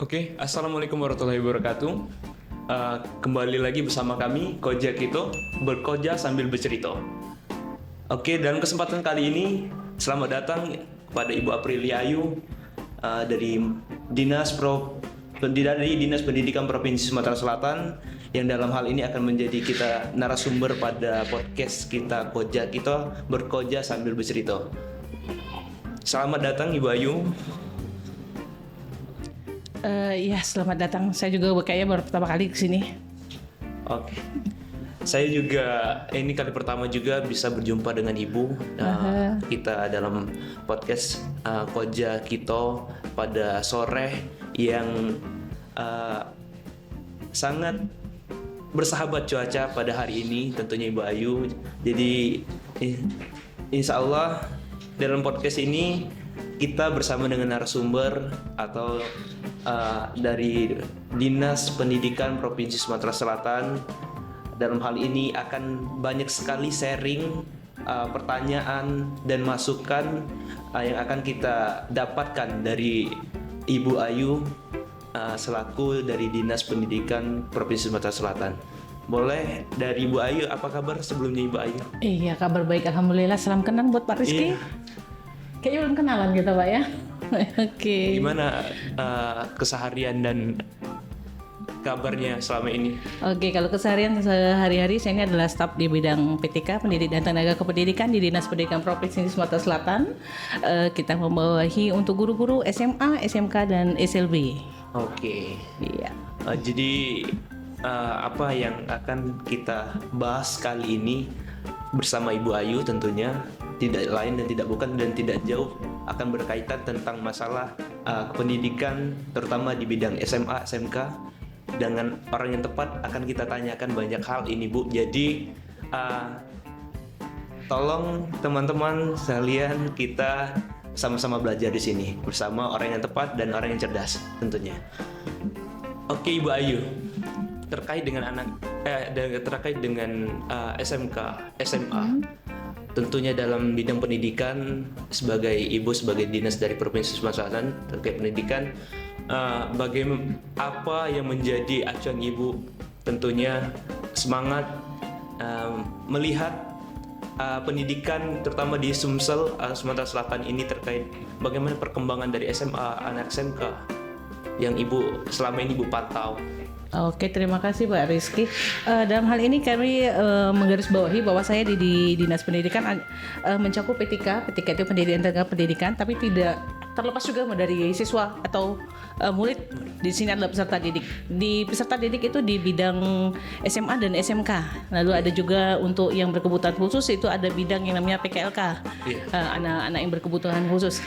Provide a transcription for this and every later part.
Oke, Assalamualaikum warahmatullahi wabarakatuh. Kembali lagi bersama kami, Koja Kito, berkoja sambil bercerita. Oke, dalam kesempatan kali ini, selamat datang kepada Ibu Aprilia Ayu dari Dinas Pendidikan Provinsi Sumatera Selatan, yang dalam hal ini akan menjadi kita narasumber pada podcast kita Koja Kito, berkoja sambil bercerita. Selamat datang Ibu Ayu. Ya, selamat datang. Saya juga kayaknya baru pertama kali kesini. Oke. Saya juga ini kali pertama juga bisa berjumpa dengan Ibu. Kita dalam podcast Koja Kito pada sore yang sangat bersahabat cuaca pada hari ini, tentunya Ibu Ayu. Jadi insya Allah dalam podcast ini kita bersama dengan narasumber atau dari Dinas Pendidikan Provinsi Sumatera Selatan. Dalam hal ini akan banyak sekali sharing pertanyaan dan masukan yang akan kita dapatkan dari Ibu Ayu selaku dari Dinas Pendidikan Provinsi Sumatera Selatan. Boleh dari Ibu Ayu, apa kabar sebelumnya Ibu Ayu? Iya, kabar baik, alhamdulillah. Salam kenal buat Pak Rizky. Kayaknya belum kenalan gitu Pak ya. Oke. Gimana keseharian dan kabarnya selama ini? Oke, kalau keseharian sehari-hari saya ini adalah staf di bidang PTK, Pendidikan dan Tenaga Kependidikan di Dinas Pendidikan Provinsi Sumatera Selatan. Kita membawahi untuk guru-guru SMA, SMK dan SLB. Oke. Iya. Jadi apa yang akan kita bahas kali ini bersama Ibu Ayu tentunya tidak lain dan tidak bukan dan tidak jauh akan berkaitan tentang masalah pendidikan, terutama di bidang SMA, SMK. Dengan orang yang tepat akan kita tanyakan banyak hal ini, Bu. Jadi tolong teman-teman sekalian, kita sama-sama belajar di sini bersama orang yang tepat dan orang yang cerdas tentunya. Oke, Ibu Ayu, terkait dengan SMK, SMA. Tentunya dalam bidang pendidikan, sebagai ibu, sebagai dinas dari Provinsi Sumatera Selatan terkait pendidikan, bagaimana apa yang menjadi acuan ibu? Tentunya semangat melihat pendidikan terutama di Sumsel, Sumatera Selatan ini terkait bagaimana perkembangan dari SMA, anak SMK yang ibu selama ini ibu pantau. Oke, terima kasih Pak Rizky. Dalam hal ini kami menggarisbawahi bahwa saya di Dinas Pendidikan mencakup PTK. PTK itu Pendidikan Tenaga Pendidikan, tapi tidak terlepas juga dari siswa atau murid. Di sini adalah peserta didik. Di peserta didik itu di bidang SMA dan SMK. Lalu ada juga untuk yang berkebutuhan khusus, itu ada bidang yang namanya PKLK. Anak-anak yang berkebutuhan khusus.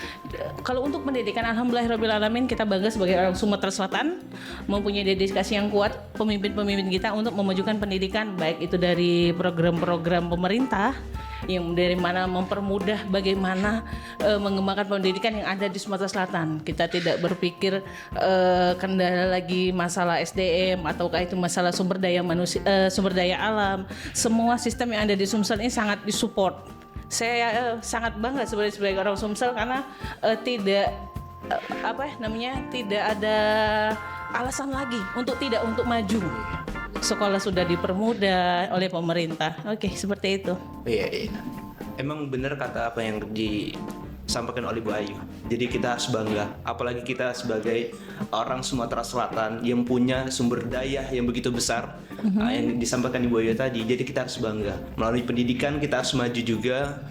Kalau untuk pendidikan, alhamdulillahirrahmanirrahim, kita bangga sebagai orang Sumatera Selatan mempunyai dedikasi yang kuat pemimpin-pemimpin kita untuk memajukan pendidikan, baik itu dari program-program pemerintah yang dari mana mempermudah bagaimana mengembangkan pendidikan yang ada di Sumatera Selatan. Kita tidak berpikir kendala lagi masalah SDM ataukah itu masalah sumber daya manusia, sumber daya alam. Semua sistem yang ada di Sumsel ini sangat disupport. Saya sangat bangga sebagai orang Sumsel karena tidak ada alasan lagi untuk maju. Sekolah sudah dipermudah oleh pemerintah. Oke, seperti itu. Iya. Emang benar kata apa yang disampaikan oleh Bu Ayu. Jadi kita harus bangga, apalagi kita sebagai orang Sumatera Selatan yang punya sumber daya yang begitu besar, yang disampaikan Ibu Ayu tadi. Jadi kita harus bangga. Melalui pendidikan kita harus maju juga.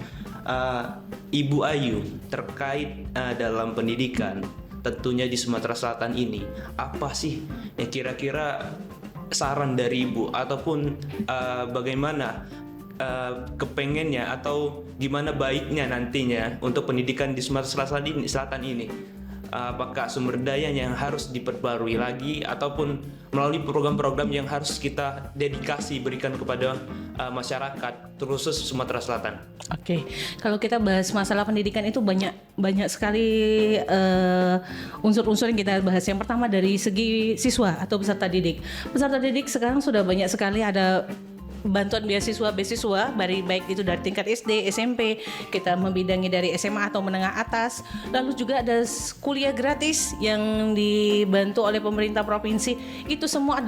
Ibu Ayu, terkait dalam pendidikan, tentunya di Sumatera Selatan ini, apa sih yang kira-kira saran dari Ibu ataupun bagaimana kepengennya atau gimana baiknya nantinya untuk pendidikan di Sumatera Selatan ini? Apakah sumber dayanya yang harus diperbarui lagi ataupun melalui program-program yang harus kita dedikasi berikan kepada masyarakat terkhusus Sumatera Selatan? Oke, kalau kita bahas masalah pendidikan itu banyak sekali unsur-unsur yang kita bahas. Yang pertama dari segi siswa atau peserta didik. Peserta didik sekarang sudah banyak sekali ada bantuan beasiswa baik itu dari tingkat SD, SMP, kita membidangi dari SMA atau menengah atas. Lalu juga ada kuliah gratis yang dibantu oleh pemerintah provinsi. Itu semua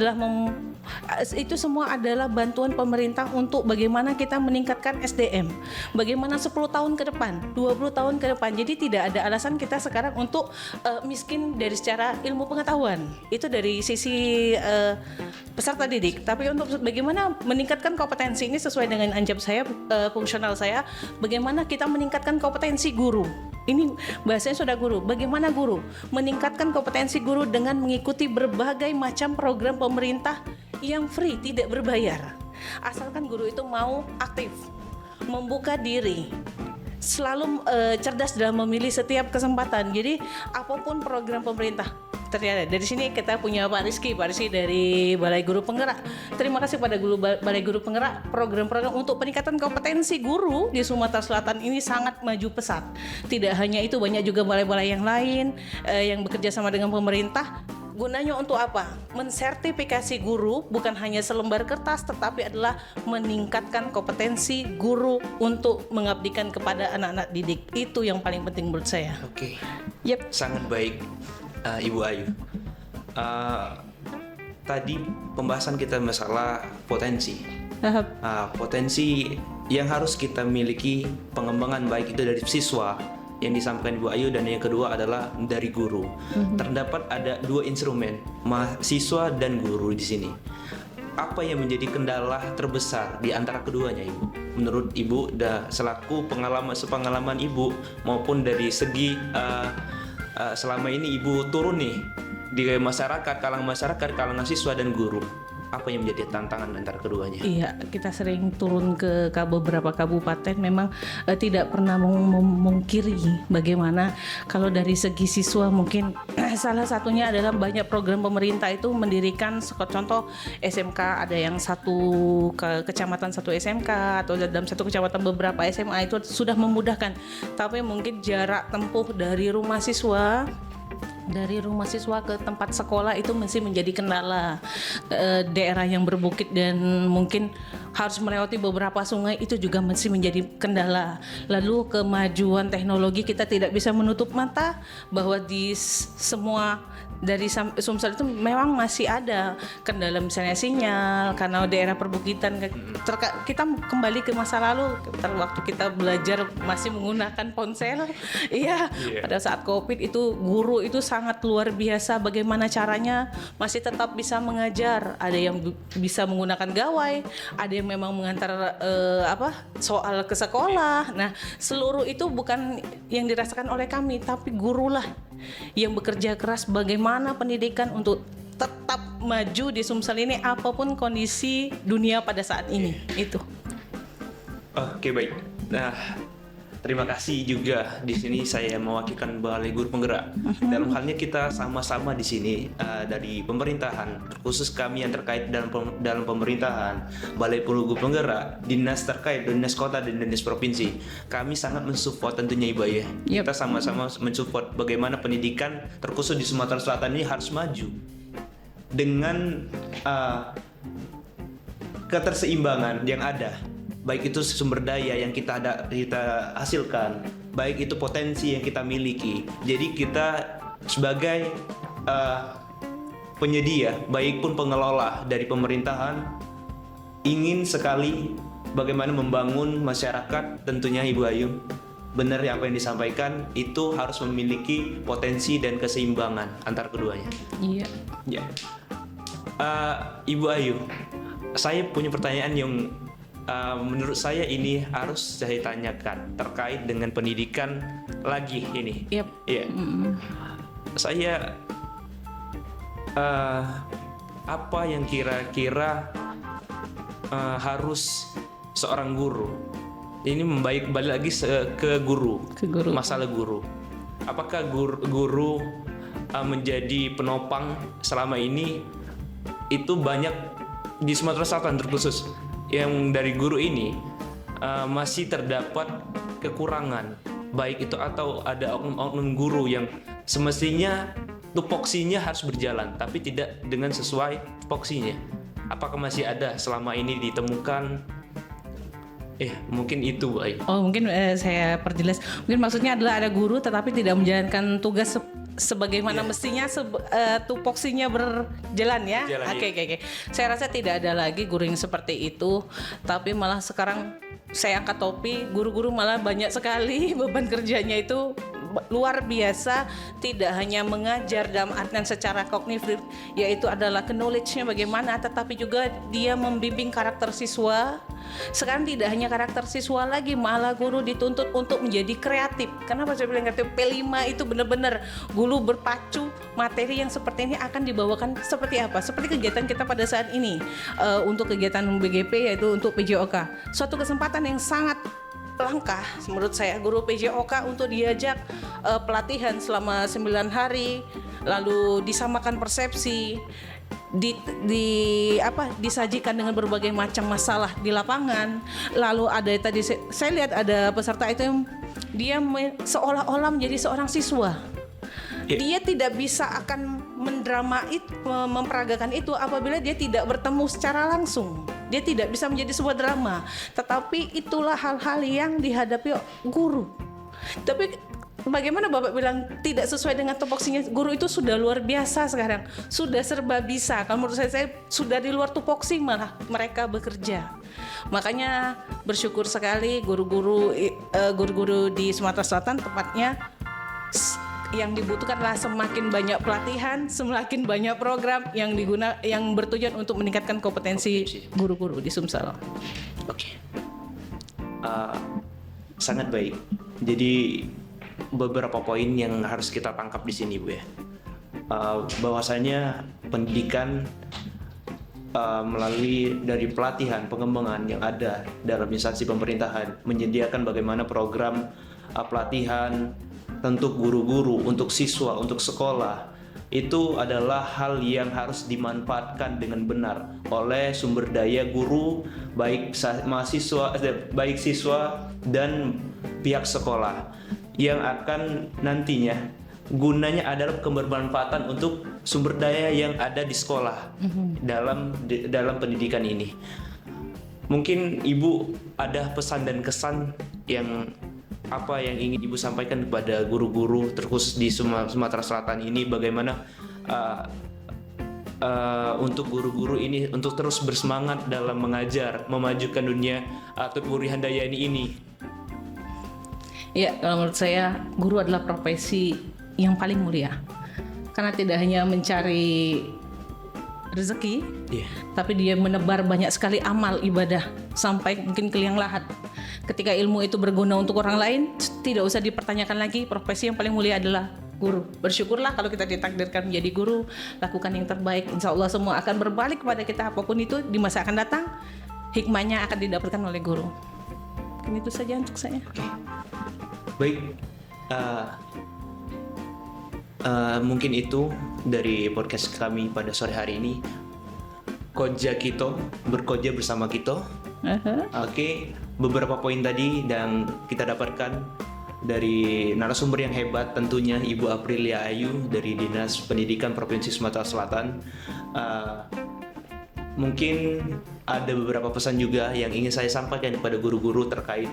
adalah bantuan pemerintah untuk bagaimana kita meningkatkan SDM. Bagaimana 10 tahun ke depan, 20 tahun ke depan. Jadi tidak ada alasan kita sekarang untuk miskin dari secara ilmu pengetahuan. Itu dari sisi peserta didik. Tapi untuk bagaimana meningkatkan kompetensi ini sesuai dengan anjab saya, fungsional saya, bagaimana kita meningkatkan kompetensi guru. Ini bahasanya sudah guru. Bagaimana guru meningkatkan kompetensi guru dengan mengikuti berbagai macam program pemerintah yang free, tidak berbayar. Asalkan guru itu mau aktif, membuka diri, selalu cerdas dalam memilih setiap kesempatan. Jadi apapun program pemerintah. Ternyata dari sini kita punya Pak Rizky dari Balai Guru Penggerak. Terima kasih pada Balai Guru Penggerak, program-program untuk peningkatan kompetensi guru di Sumatera Selatan ini sangat maju pesat. Tidak hanya itu, banyak juga balai-balai yang lain yang bekerja sama dengan pemerintah. Gunanya untuk apa? Mensertifikasi guru bukan hanya selembar kertas, tetapi adalah meningkatkan kompetensi guru untuk mengabdikan kepada anak-anak didik. Itu yang paling penting menurut saya. Oke. Yep. Sangat baik, Ibu Ayu. Tadi pembahasan kita masalah potensi. Potensi yang harus kita miliki, pengembangan baik itu dari siswa yang disampaikan Ibu Ayu, dan yang kedua adalah dari guru. Terdapat ada dua instrumen, mahasiswa dan guru di sini. Apa yang menjadi kendala terbesar di antara keduanya, Ibu? Menurut Ibu, selaku sepengalaman Ibu maupun dari segi selama ini Ibu turun nih di masyarakat, kalangan siswa dan guru, apa yang menjadi tantangan antara keduanya? Iya, kita sering turun ke beberapa kabupaten, memang tidak pernah memungkiri bagaimana kalau dari segi siswa mungkin salah satunya adalah banyak program pemerintah itu mendirikan, contoh SMK, ada yang satu kecamatan satu SMK, atau dalam satu kecamatan beberapa SMA, itu sudah memudahkan. Tapi mungkin jarak tempuh dari rumah siswa ke tempat sekolah itu masih menjadi kendala. Daerah yang berbukit dan mungkin harus melewati beberapa sungai itu juga masih menjadi kendala. Lalu kemajuan teknologi, kita tidak bisa menutup mata bahwa di semua dari Sumsel itu memang masih ada kendala, misalnya sinyal karena daerah perbukitan. Kita kembali ke masa lalu, waktu kita belajar masih menggunakan ponsel. Iya, pada saat Covid itu guru itu sangat luar biasa bagaimana caranya masih tetap bisa mengajar. Ada yang bisa menggunakan gawai, ada yang memang mengantar soal ke sekolah. Nah, seluruh itu bukan yang dirasakan oleh kami, tapi gurulah yang bekerja keras bagaimana pendidikan untuk tetap maju di Sumsel ini apapun kondisi dunia pada saat ini. Itu. Oke, baik. Nah, terima kasih juga. Di sini saya mewakilkan Balai Guru Penggerak. Dalam halnya kita sama-sama di sini dari pemerintahan, khusus kami yang terkait dalam pemerintahan, Balai Guru Penggerak, dinas terkait, dinas kota dan dinas provinsi. Kami sangat mensupport tentunya, Ibu ya. Kita sama-sama mensupport bagaimana pendidikan terkhusus di Sumatera Selatan ini harus maju dengan keterseimbangan yang ada. Baik itu sumber daya yang kita hasilkan, baik itu potensi yang kita miliki. Jadi kita sebagai penyedia, baik pun pengelola dari pemerintahan, ingin sekali bagaimana membangun masyarakat. Tentunya Ibu Ayu, benar apa yang disampaikan, itu harus memiliki potensi dan keseimbangan antar keduanya. Iya. Ya. Ibu Ayu, saya punya pertanyaan yang menurut saya ini harus saya tanyakan terkait dengan pendidikan lagi ini. Yep. Yeah. Saya apa yang kira-kira harus seorang guru ini balik lagi ke guru. Masalah guru. Apakah guru menjadi penopang selama ini? Itu banyak di Sumatera Selatan terkhusus yang dari guru ini masih terdapat kekurangan, baik itu atau ada oknum guru yang semestinya tupoksinya harus berjalan tapi tidak dengan sesuai tupoksinya. apakah masih ada selama ini ditemukan? Mungkin itu, Bu Ayu. Oh, mungkin saya perjelas. Mungkin maksudnya adalah ada guru tetapi tidak menjalankan tugas sebagaimana mestinya tupoksinya berjalan ya. Oke. Saya rasa tidak ada lagi guru yang seperti itu, tapi malah sekarang saya angkat topi, guru-guru malah banyak sekali beban kerjanya itu luar biasa, tidak hanya mengajar dalam artian secara kognitif yaitu adalah knowledge-nya bagaimana, tetapi juga dia membimbing karakter siswa. Sekarang tidak hanya karakter siswa lagi, malah guru dituntut untuk menjadi kreatif. Kenapa saya bilang kreatif? P5 itu benar-benar guru berpacu materi yang seperti ini akan dibawakan seperti apa? Seperti kegiatan kita pada saat ini untuk kegiatan BGP yaitu untuk PJOK. Suatu kesempatan yang sangat langkah menurut saya guru PJOK untuk diajak pelatihan selama 9 hari, lalu disamakan persepsi, disajikan dengan berbagai macam masalah di lapangan. Lalu ada tadi saya lihat ada peserta itu yang dia seolah-olah menjadi seorang siswa. Dia tidak bisa akan memperagakan itu apabila dia tidak bertemu secara langsung. Dia tidak bisa menjadi sebuah drama. Tetapi itulah hal-hal yang dihadapi guru. Tapi bagaimana Bapak bilang tidak sesuai dengan tupoksinya, guru itu sudah luar biasa sekarang. Sudah serba bisa. Kalau menurut saya sudah di luar tupoksi malah mereka bekerja. Makanya bersyukur sekali guru-guru di Sumatera Selatan tepatnya yang dibutuhkanlah semakin banyak pelatihan, semakin banyak program yang bertujuan untuk meningkatkan kompetensi guru-guru di Sumsel. Oke. Sangat baik. Jadi beberapa poin yang harus kita tangkap di sini, Bu ya. Bahwasanya pendidikan melalui dari pelatihan, pengembangan yang ada dalam instansi pemerintahan menyediakan bagaimana program pelatihan untuk guru-guru, untuk siswa, untuk sekolah, itu adalah hal yang harus dimanfaatkan dengan benar oleh sumber daya guru, baik siswa dan pihak sekolah, yang akan nantinya gunanya adalah kebermanfaatan untuk sumber daya yang ada di sekolah dalam pendidikan ini. Mungkin Ibu ada pesan dan kesan yang ingin Ibu sampaikan kepada guru-guru terkhusus di Sumatera Selatan ini, bagaimana untuk guru-guru ini untuk terus bersemangat dalam mengajar, memajukan dunia Tutpuri Handayani ini? Ya, kalau menurut saya guru adalah profesi yang paling mulia karena tidak hanya mencari rezeki, tapi dia menebar banyak sekali amal ibadah sampai mungkin ke liang lahat. Ketika ilmu itu berguna untuk orang lain, tidak usah dipertanyakan lagi. Profesi yang paling mulia adalah guru. Bersyukurlah kalau kita ditakdirkan menjadi guru, lakukan yang terbaik. Insya Allah semua akan berbalik kepada kita, apapun itu di masa akan datang, hikmahnya akan didapatkan oleh guru. Mungkin itu saja untuk saya. Baik, mungkin itu dari podcast kami pada sore hari ini. Koja Kito, berkoja bersama Kito. Oke, beberapa poin tadi dan kita dapatkan dari narasumber yang hebat tentunya Ibu Aprilia Ayu dari Dinas Pendidikan Provinsi Sumatera Selatan. Mungkin ada beberapa pesan juga yang ingin saya sampaikan kepada guru-guru terkait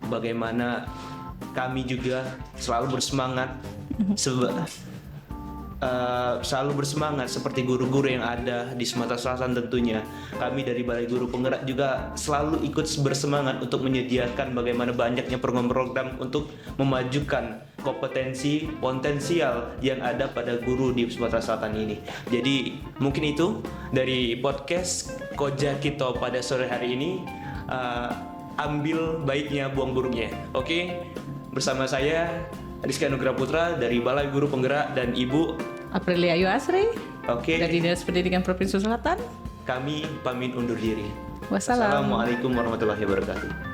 bagaimana kami juga selalu bersemangat seperti guru-guru yang ada di Sumatera Selatan. Tentunya kami dari Balai Guru Penggerak juga selalu ikut bersemangat untuk menyediakan bagaimana banyaknya program-program untuk memajukan kompetensi potensial yang ada pada guru di Sumatera Selatan ini. Jadi mungkin itu dari podcast Koja Kito pada sore hari ini. Ambil baiknya, buang buruknya. Oke, bersama saya Rizky Anugrah Putra dari Balai Guru Penggerak dan Ibu Aprilia Ayu Asri dari Dinas Pendidikan Provinsi Selatan. Kami pamit undur diri. Wassalamualaikum Wassalamualaikum warahmatullahi wabarakatuh.